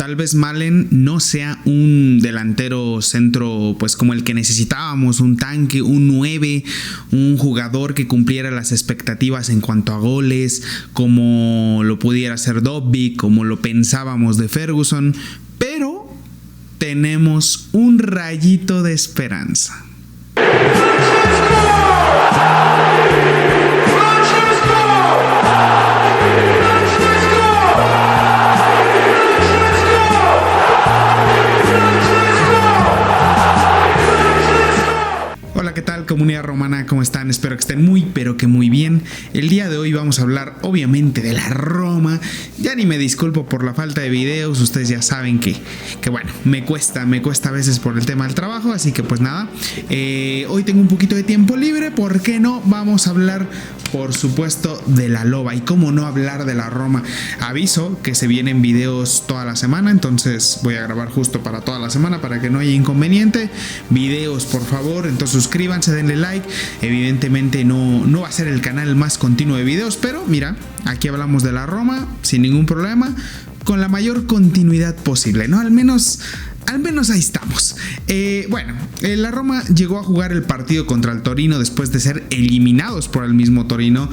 tal vez Malen no sea un delantero centro pues como el que necesitábamos, un tanque, un 9, un jugador que cumpliera las expectativas en cuanto a goles, como lo pudiera hacer Dobby, como lo pensábamos de Ferguson, pero tenemos un rayito de esperanza. Comunidad romana, ¿cómo están? Espero que estén muy, pero que muy bien. El día de hoy vamos a hablar obviamente de la Roma. Ya ni me disculpo por la falta de videos, ustedes ya saben que bueno, me cuesta a veces por el tema del trabajo, así que pues nada, hoy tengo un poquito de tiempo libre, ¿por qué no? Vamos a hablar, por supuesto, de la Loba, y cómo no hablar de la Roma. Aviso que se vienen videos toda la semana, entonces voy a grabar justo para toda la semana para que no haya inconveniente. Videos, por favor, entonces suscríbanse, denle like. Evidentemente no va a ser el canal más continuo de videos, pero mira, aquí hablamos de la Roma sin ningún problema, con la mayor continuidad posible, ¿no? Al menos ahí estamos. La Roma llegó a jugar el partido contra el Torino después de ser eliminados por el mismo Torino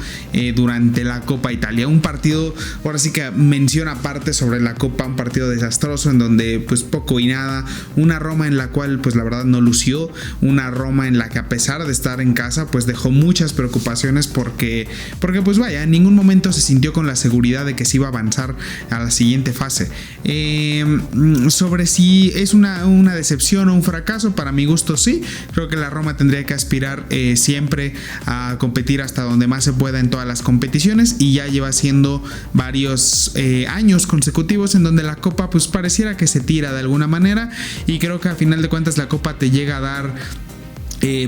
durante la Copa Italia. Un partido, ahora sí que mención aparte sobre la Copa, un partido desastroso en donde pues poco y nada. Una Roma en la cual pues la verdad no lució. Una Roma en la que a pesar de estar en casa pues dejó muchas preocupaciones porque pues vaya, en ningún momento se sintió con la seguridad de que se iba a avanzar a la siguiente fase. Sobre si es una decepción o un fracaso, para mi gusto sí. Creo que la Roma tendría que aspirar siempre a competir hasta donde más se pueda en todas las competiciones, y ya lleva siendo varios años consecutivos en donde la Copa pues pareciera que se tira de alguna manera, y creo que a final de cuentas la Copa te llega a dar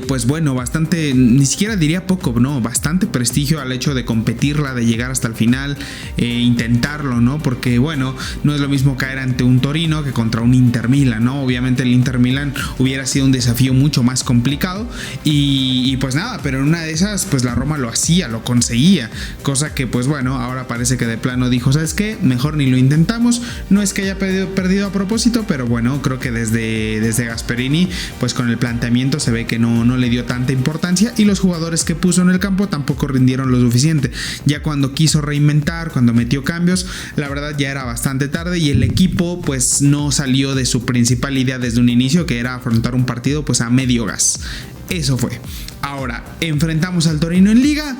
pues bueno, bastante, ni siquiera diría poco, no, bastante prestigio al hecho de competirla, de llegar hasta el final, intentarlo, ¿no? Porque bueno, no es lo mismo caer ante un Torino que contra un Inter Milan, ¿no? Obviamente el Inter Milan hubiera sido un desafío mucho más complicado, y pues nada, pero en una de esas pues la Roma lo hacía, lo conseguía, cosa que pues bueno, ahora parece que de plano dijo, ¿sabes qué? Mejor ni lo intentamos. No es que haya perdido a propósito, pero bueno, creo que desde Gasperini pues con el planteamiento se ve que no le dio tanta importancia, y los jugadores que puso en el campo tampoco rindieron lo suficiente. Ya cuando quiso reinventar, cuando metió cambios, la verdad ya era bastante tarde, y el equipo pues no salió de su principal idea desde un inicio, que era afrontar un partido pues a medio gas. Eso fue. Ahora, enfrentamos al Torino en Liga.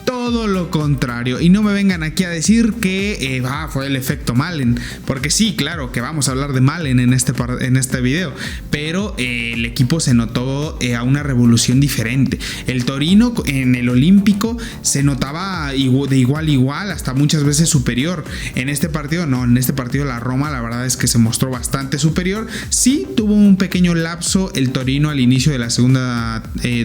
Todo lo contrario, y no me vengan aquí a decir que fue el efecto Malen, porque sí, claro que vamos a hablar de Malen en este video, pero el equipo se notó a una revolución diferente. El Torino en el Olímpico se notaba de igual a igual, hasta muchas veces superior. En este partido no, en este partido la Roma la verdad es que se mostró bastante superior. Sí tuvo un pequeño lapso el Torino al inicio de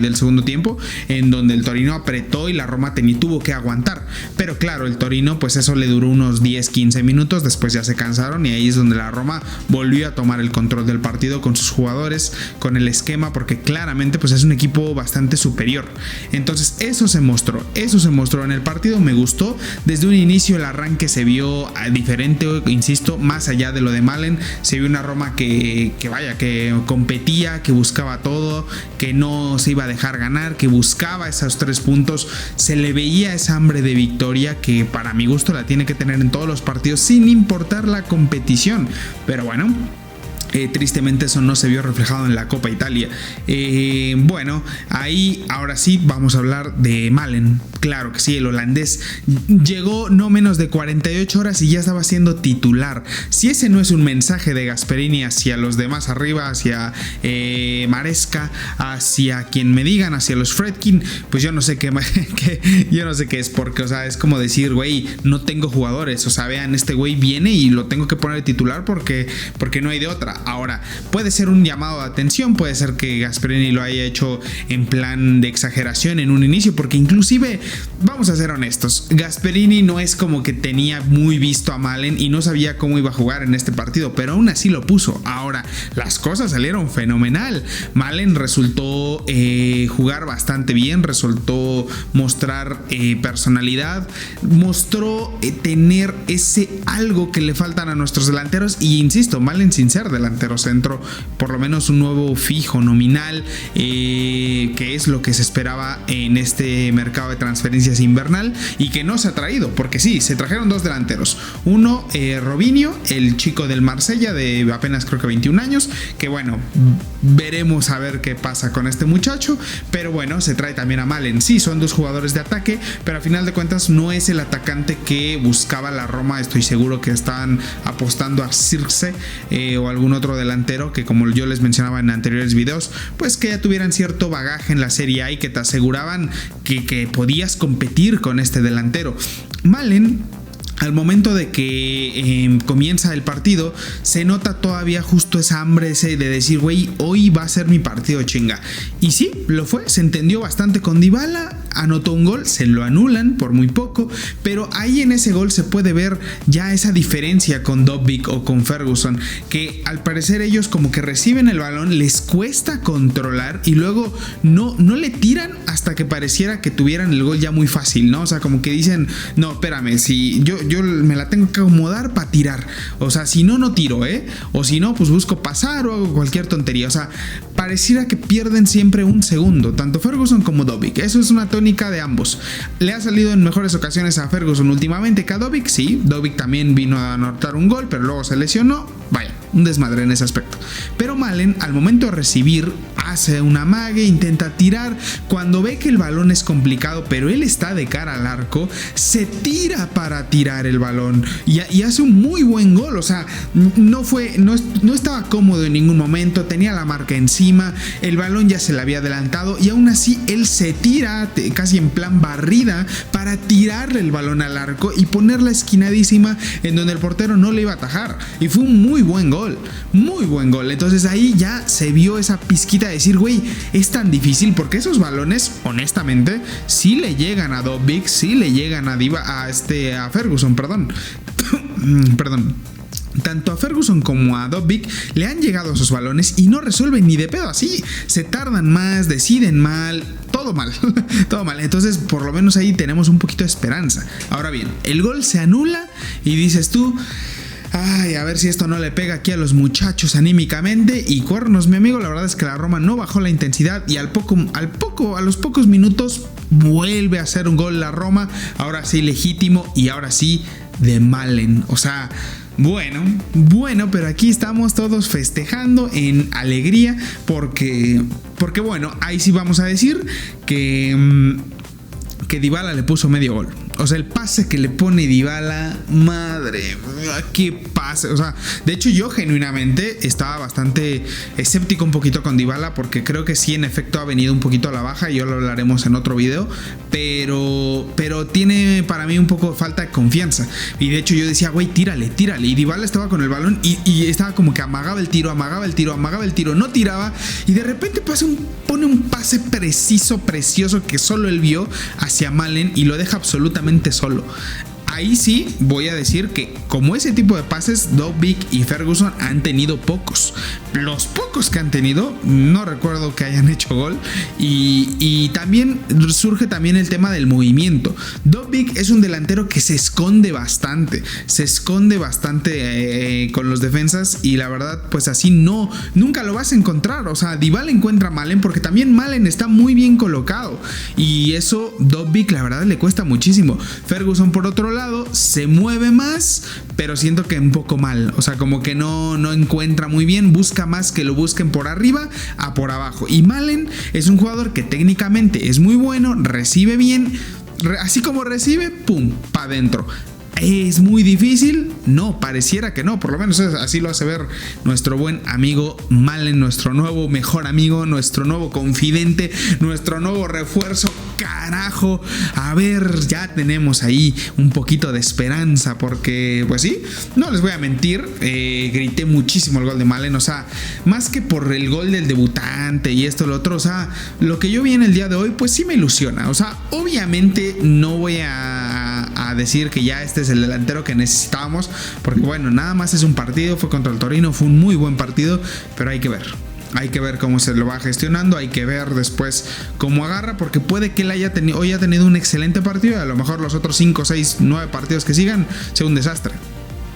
del segundo tiempo, en donde el Torino apretó y la Roma tuvo que aguantar, pero claro, el Torino pues eso le duró unos 10-15 minutos, después ya se cansaron, y ahí es donde la Roma volvió a tomar el control del partido con sus jugadores, con el esquema, porque claramente pues es un equipo bastante superior. Entonces eso se mostró en el partido. Me gustó desde un inicio, el arranque se vio diferente, insisto, más allá de lo de Malen, se vio una Roma que competía, que buscaba todo, que no se iba a dejar ganar, que buscaba esos 3 puntos. Se le veía esa hambre de victoria que para mi gusto la tiene que tener en todos los partidos sin importar la competición, pero bueno, tristemente eso no se vio reflejado en la Copa Italia. Bueno, ahí ahora sí vamos a hablar de Malen. Claro que sí, el holandés llegó no menos de 48 horas y ya estaba siendo titular. Si ese no es un mensaje de Gasperini hacia los demás arriba, hacia Maresca, hacia quien me digan, hacia los Fredkin, pues yo no sé qué yo no sé qué es, porque o sea, es como decir, güey, no tengo jugadores, o sea, vean, este güey viene y lo tengo que poner de titular porque no hay de otra. Ahora, puede ser un llamado de atención, puede ser que Gasperini lo haya hecho en plan de exageración en un inicio, porque inclusive, vamos a ser honestos, Gasperini no es como que tenía muy visto a Malen y no sabía cómo iba a jugar en este partido, pero aún así lo puso. Ahora, las cosas salieron fenomenal. Malen resultó jugar bastante bien, resultó mostrar personalidad, mostró tener ese algo que le faltan a nuestros delanteros, y insisto, Malen sin ser delantero centro, por lo menos un nuevo fijo nominal, que es lo que se esperaba en este mercado de transferencias invernal y que no se ha traído, porque sí, se trajeron dos delanteros, uno Robinho, el chico del Marsella de apenas creo que 21 años, que bueno, veremos a ver qué pasa con este muchacho, pero bueno, se trae también a Malen. Sí, son dos jugadores de ataque, pero a final de cuentas no es el atacante que buscaba la Roma. Estoy seguro que estaban apostando a Circe o algún otro delantero que, como yo les mencionaba en anteriores videos, pues que ya tuvieran cierto bagaje en la Serie A y que te aseguraban que podías competir con este delantero. Malen, al momento de que comienza el partido, se nota todavía justo esa hambre de decir, güey, hoy va a ser mi partido, chinga. Y sí, lo fue, se entendió bastante con Dybala, anotó un gol, se lo anulan por muy poco, pero ahí en ese gol se puede ver ya esa diferencia con Dobbik o con Ferguson, que al parecer ellos como que reciben el balón, les cuesta controlar y luego no le tiran hasta que pareciera que tuvieran el gol ya muy fácil, ¿no? O sea, como que dicen, no, espérame, si yo me la tengo que acomodar para tirar, o sea, si no tiro, o si no, pues busco pasar o hago cualquier tontería. O sea, pareciera que pierden siempre un segundo, tanto Ferguson como Dobbik. Eso es una tónica de ambos. Le ha salido en mejores ocasiones a Ferguson últimamente que a Dobbik, sí, Dobbik también vino a anotar un gol, pero luego se lesionó, vaya, un desmadre en ese aspecto. Pero Malen, al momento de recibir, hace una amague, intenta tirar, cuando ve que el balón es complicado, pero él está de cara al arco, se tira para tirar el balón y hace un muy buen gol. O sea, no estaba cómodo en ningún momento, tenía la marca encima, el balón ya se le había adelantado y aún así él se tira casi en plan barrida para tirarle el balón al arco y ponerla esquinadísima en donde el portero no le iba a atajar, y fue un muy buen gol, muy buen gol. Entonces ahí ya se vio esa pizquita de decir, güey, es tan difícil, porque esos balones, honestamente, sí le llegan a Dobbik, sí le llegan a Ferguson, perdón. Tanto a Ferguson como a Dobbik le han llegado esos balones y no resuelven ni de pedo así. Se tardan más, deciden mal, todo mal, todo mal. Entonces, por lo menos ahí tenemos un poquito de esperanza. Ahora bien, el gol se anula y dices tú, ay, a ver si esto no le pega aquí a los muchachos anímicamente. Y cuernos, mi amigo, la verdad es que la Roma no bajó la intensidad y a los pocos minutos vuelve a hacer un gol la Roma. Ahora sí legítimo y ahora sí de Malen. O sea, bueno, pero aquí estamos todos festejando en alegría porque bueno, ahí sí vamos a decir que Dybala le puso medio gol. O sea, el pase que le pone Dybala, madre mía, qué pase. O sea, de hecho yo genuinamente estaba bastante escéptico un poquito con Dybala, porque creo que sí, en efecto, ha venido un poquito a la baja y ya lo hablaremos en otro video, pero tiene para mí un poco de falta de confianza. Y de hecho yo decía, güey, tírale. Y Dybala estaba con el balón y estaba como que amagaba el tiro, no tiraba, y de repente pone un pase preciso, precioso, que solo él vio hacia Malen y lo deja absolutamente solo. Ahí sí voy a decir que como ese tipo de pases, Dobbik y Ferguson han tenido pocos. Los pocos que han tenido, no recuerdo que hayan hecho gol. Y también surge también el tema del movimiento. Dobbik es un delantero que se esconde bastante con los defensas, y la verdad, pues así nunca lo vas a encontrar. O sea, Dybala encuentra a Malen porque también Malen está muy bien colocado, y eso Dobbik la verdad le cuesta muchísimo. Ferguson, por otro lado, se mueve más, pero siento que un poco mal. O sea, como que no encuentra muy bien, busca más que lo busquen por arriba a por abajo. Y Malen es un jugador que técnicamente es muy bueno, recibe bien, así como recibe, pum, pa' adentro. ¿Es muy difícil? No, pareciera que no, por lo menos así lo hace ver nuestro buen amigo Malen, nuestro nuevo mejor amigo, nuestro nuevo confidente, nuestro nuevo refuerzo. carajo, a ver, ya tenemos ahí un poquito de esperanza, porque pues sí, no les voy a mentir, grité muchísimo el gol de Malen, o sea, más que por el gol del debutante y esto, lo otro, o sea, lo que yo vi en el día de hoy, pues sí me ilusiona, o sea, obviamente no voy a decir que ya este es el delantero que necesitábamos, porque bueno, nada más es un partido, fue contra el Torino, fue un muy buen partido, pero hay que ver cómo se lo va gestionando, hay que ver después cómo agarra, porque puede que él hoy haya tenido un excelente partido y a lo mejor los otros 5, 6, 9 partidos que sigan sea un desastre.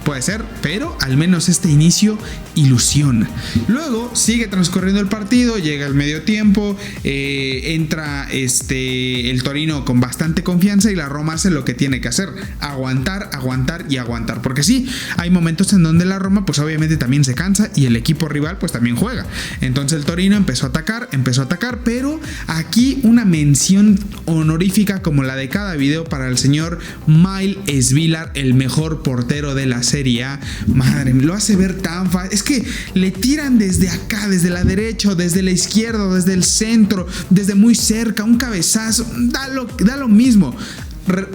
Puede ser, pero al menos este inicio ilusiona. Luego sigue transcurriendo el partido, llega el medio tiempo, entra el Torino con bastante confianza y la Roma hace lo que tiene que hacer: aguantar, aguantar y aguantar. Porque sí, hay momentos en donde la Roma pues obviamente también se cansa y el equipo rival pues también juega. Entonces el Torino empezó a atacar, pero aquí una mención honorífica como la de cada video para el señor Mail Svilar, el mejor portero de la Serie A. Madre, lo hace ver tan fácil. Es que le tiran desde acá, desde la derecha, desde la izquierda, desde el centro, desde muy cerca, un cabezazo, da lo mismo.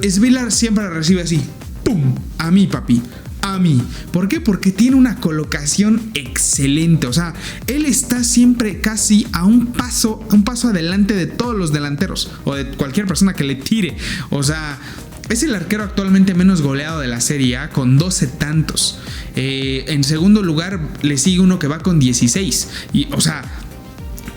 Svilar siempre recibe así, ¡pum! A mí, papi. A mí. ¿Por qué? Porque tiene una colocación excelente. O sea, él está siempre casi a un paso adelante de todos los delanteros o de cualquier persona que le tire. O sea, es el arquero actualmente menos goleado de la Serie A con 12 tantos. En segundo lugar le sigue uno que va con 16. Y, o sea,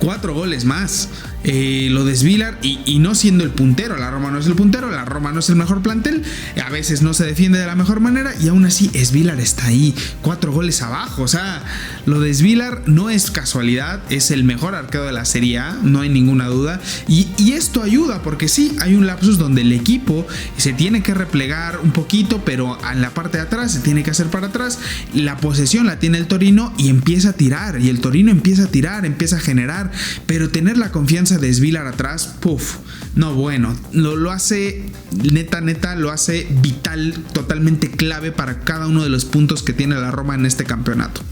4 goles más. Lo de Svilar y no siendo el puntero. La Roma no es el puntero, la Roma no es el mejor plantel, a veces no se defiende de la mejor manera y aún así Svilar está ahí 4 goles abajo. O sea, lo de Svilar no es casualidad, es el mejor arquero de la Serie A, no hay ninguna duda, y esto ayuda porque sí, hay un lapsus donde el equipo se tiene que replegar un poquito, pero en la parte de atrás se tiene que hacer para atrás, la posesión la tiene el Torino y empieza a tirar, y el Torino empieza a tirar, empieza a generar, pero tener la confianza de Svilar atrás, puff, no, bueno, lo hace neta, lo hace vital, totalmente clave para cada uno de los puntos que tiene la Roma en este campeonato.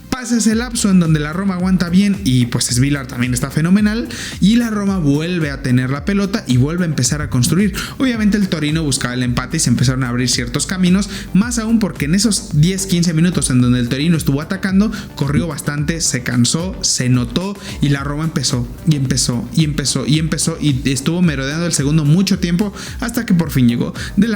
Pasa ese lapso en donde la Roma aguanta bien y pues Svilar también está fenomenal y la Roma vuelve a tener la pelota y vuelve a empezar a construir. Obviamente el Torino buscaba el empate y se empezaron a abrir ciertos caminos, más aún porque en esos 10-15 minutos en donde el Torino estuvo atacando, corrió bastante, se cansó, se notó y la Roma empezó y estuvo merodeando el segundo mucho tiempo hasta que por fin llegó de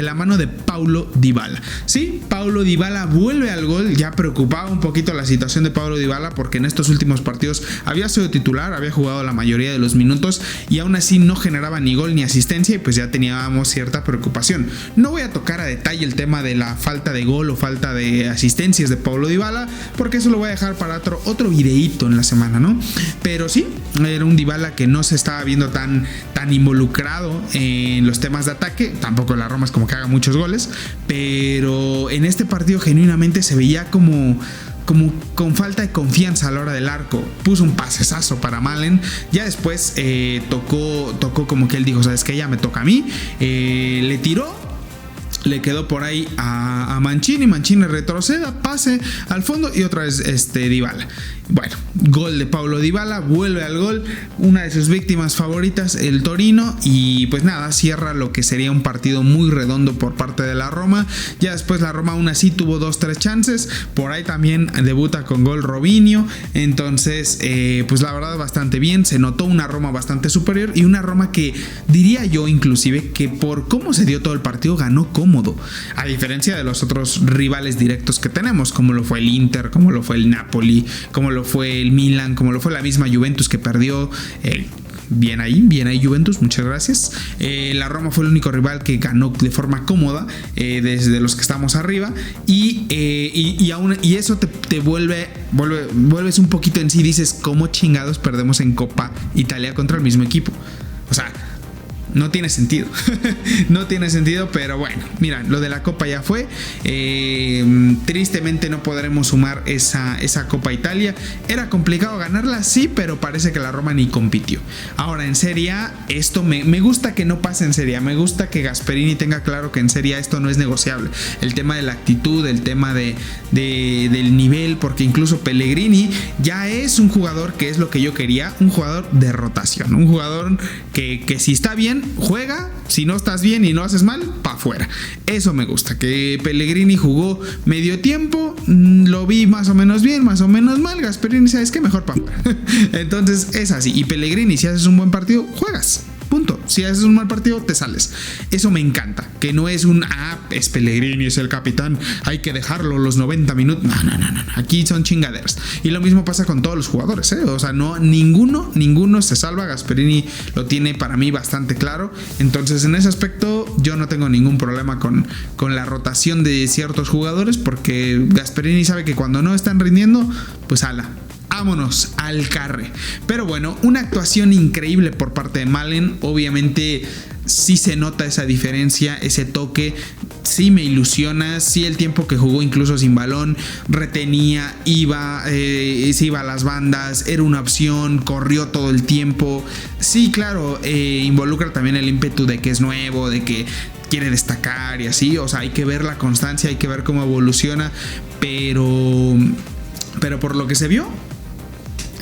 la mano de Paulo Dybala. Sí, Paulo Dybala vuelve al gol, ya preocupaba un poquito la situación de Paulo Dybala porque en estos últimos partidos había sido titular, había jugado la mayoría de los minutos y aún así no generaba ni gol ni asistencia y pues ya teníamos cierta preocupación. No voy a tocar a detalle el tema de la falta de gol o falta de asistencias de Paulo Dybala porque eso lo voy a dejar para otro videíto en la semana, ¿no? Pero sí, era un Dybala que no se estaba viendo tan involucrado en los temas de ataque, tampoco la Roma es como que haga muchos goles, pero en este partido genuinamente se veía como con falta de confianza a la hora del arco. Puso un pasesazo para Malen, ya después tocó como que él dijo, ¿sabes qué? Ya me toca a mí, le tiró, le quedó por ahí a Mancini retrocede, pase al fondo y otra vez Dybala. Bueno, gol de Paulo Dybala, vuelve al gol, una de sus víctimas favoritas, el Torino, y pues nada, cierra lo que sería un partido muy redondo por parte de la Roma. Ya después la Roma aún así tuvo 2-3 chances, por ahí también debuta con gol Robinho, entonces pues la verdad bastante bien, se notó una Roma bastante superior y una Roma que diría yo inclusive que por cómo se dio todo el partido ganó cómodo, a diferencia de los otros rivales directos que tenemos, como lo fue el Inter, como lo fue el Napoli, como lo fue el Milan, como lo fue la misma Juventus que perdió. Bien ahí Juventus, muchas gracias. La Roma fue el único rival que ganó de forma cómoda desde los que estamos arriba y eso te vuelves un poquito en sí, dices, ¿cómo chingados perdemos en Copa Italia contra el mismo equipo? O sea, no tiene sentido. No tiene sentido, pero bueno, mira, lo de la Copa ya fue. Tristemente no podremos sumar esa Copa Italia. Era complicado ganarla, sí, pero parece que la Roma ni compitió. Ahora en Serie A, esto me gusta que no pase en Serie A. Me gusta que Gasperini tenga claro que en Serie A esto no es negociable. El tema de la actitud, el tema del nivel, porque incluso Pellegrini ya es un jugador que es lo que yo quería, un jugador de rotación, un jugador que si está bien, juega, si no estás bien y no haces mal, pa' afuera. Eso me gusta, que Pellegrini jugó medio tiempo, lo vi más o menos bien, más o menos mal, Gasperini, ¿sabes qué? Mejor pa' afuera. Entonces es así, y Pellegrini, si haces un buen partido, juegas. Punto. Si haces un mal partido, te sales. Eso me encanta. Que no es es Pellegrini, es el capitán, hay que dejarlo los 90 minutos. No. Aquí son chingaderas. Y lo mismo pasa con todos los jugadores, ¿eh? O sea, ninguno se salva. Gasperini lo tiene para mí bastante claro. Entonces, en ese aspecto, yo no tengo ningún problema con la rotación de ciertos jugadores, porque Gasperini sabe que cuando no están rindiendo, pues ala. Vámonos al carre. Pero bueno, una actuación increíble por parte de Malen. Obviamente sí se nota esa diferencia, ese toque. Sí me ilusiona. Sí, el tiempo que jugó incluso sin balón, retenía, se iba a las bandas, era una opción, corrió todo el tiempo. Sí, claro, involucra también el ímpetu de que es nuevo, de que quiere destacar y así. O sea, hay que ver la constancia, hay que ver cómo evoluciona. Pero por lo que se vio,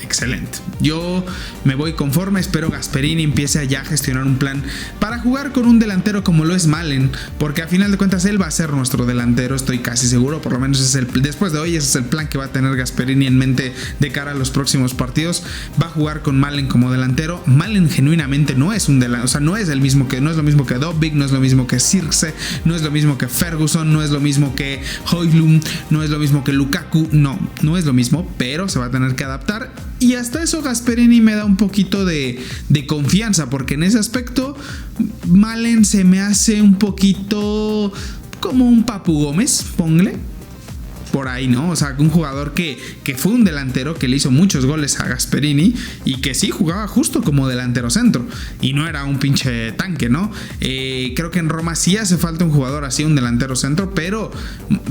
excelente. Yo me voy conforme. Espero Gasperini empiece ya a gestionar un plan para jugar con un delantero como lo es Malen, porque a final de cuentas él va a ser nuestro delantero, estoy casi seguro. Por lo menos después de hoy ese es el plan que va a tener Gasperini en mente de cara a los próximos partidos. Va a jugar con Malen como delantero. Malen genuinamente no es un delantero, o sea, no es lo mismo que Dobbik, no es lo mismo que Zirkzee, no es lo mismo que Ferguson, no es lo mismo que Højlund, no es lo mismo que Lukaku. No es lo mismo, pero se va a tener que adaptar. Y hasta eso Gasperini me da un poquito de confianza, porque en ese aspecto Malen se me hace un poquito como un Papu Gómez, ponle por ahí, ¿no? O sea, un jugador que fue un delantero que le hizo muchos goles a Gasperini y que sí jugaba justo como delantero centro y no era un pinche tanque, ¿no? Creo que en Roma sí hace falta un jugador así, un delantero centro, pero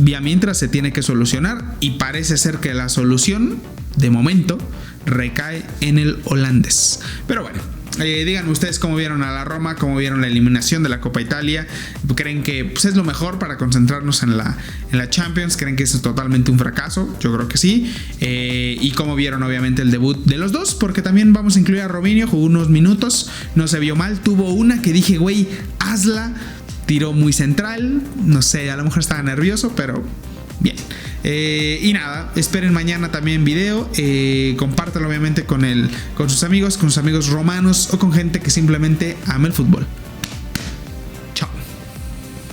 ya mientras se tiene que solucionar, y parece ser que la solución de momento recae en el holandés. Pero bueno, díganme ustedes cómo vieron a la Roma, cómo vieron la eliminación de la Copa Italia. ¿Creen que pues, es lo mejor para concentrarnos en la Champions? ¿Creen que es totalmente un fracaso? Yo creo que sí. Y cómo vieron obviamente el debut de los dos, porque también vamos a incluir a Robinho. Jugó unos minutos, no se vio mal. Tuvo una que dije, güey, hazla. Tiró muy central, no sé, a lo mejor estaba nervioso, pero bien. Y nada, esperen mañana también video. Compártelo obviamente con sus amigos romanos o con gente que simplemente ama el fútbol.